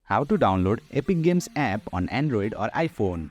how to download Epic Games app on Android or iPhone.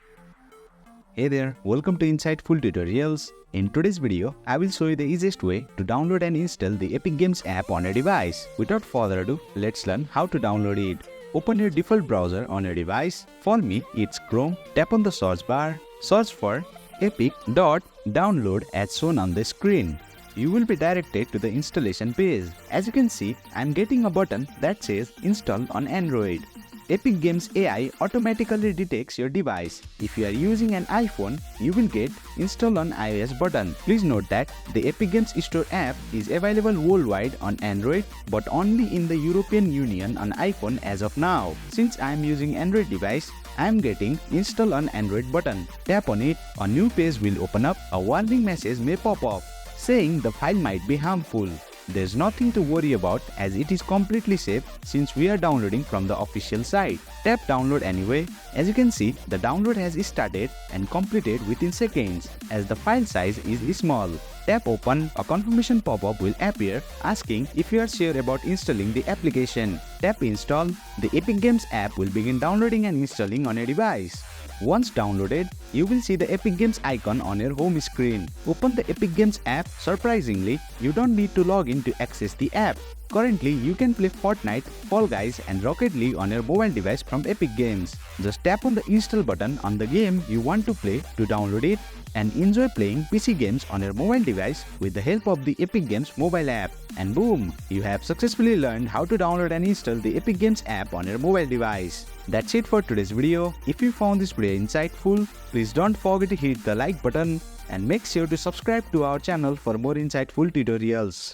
Hey there, welcome to Insightful Tutorials. In today's video, I will show you the easiest way to download and install the Epic Games app on a device. Without further ado, let's learn how to download it. Open your default browser on your device. For me, it's Chrome. Tap on the search bar. Search for epic.download as shown on the screen. You will be directed to the installation page. As you can see, I am getting a button that says Install on Android. Epic Games AI automatically detects your device. If you are using an iPhone, you will get Install on iOS button. Please note that the Epic Games Store app is available worldwide on Android but only in the European Union on iPhone as of now. Since I am using Android device, I am getting Install on Android button. Tap on it, a new page will open up. A warning message may pop up saying the file might be harmful. There's nothing to worry about as it is completely safe since we are downloading from the official site. Tap download anyway. As you can see, the download has started and completed within seconds as the file size is small. Tap open, a confirmation pop-up will appear asking if you are sure about installing the application. Tap install. The Epic Games app will begin downloading and installing on your device. Once downloaded, you will see the Epic Games icon on your home screen. Open the Epic Games app. Surprisingly, you don't need to log in to access the app. Currently, you can play Fortnite, Fall Guys and Rocket League on your mobile device from Epic Games. Just tap on the install button on the game you want to play to download it and enjoy playing PC games on your mobile device with the help of the Epic Games mobile app. And boom, you have successfully learned how to download and install the Epic Games app on your mobile device. That's it for today's video. If you found this video insightful, please don't forget to hit the like button and make sure to subscribe to our channel for more insightful tutorials.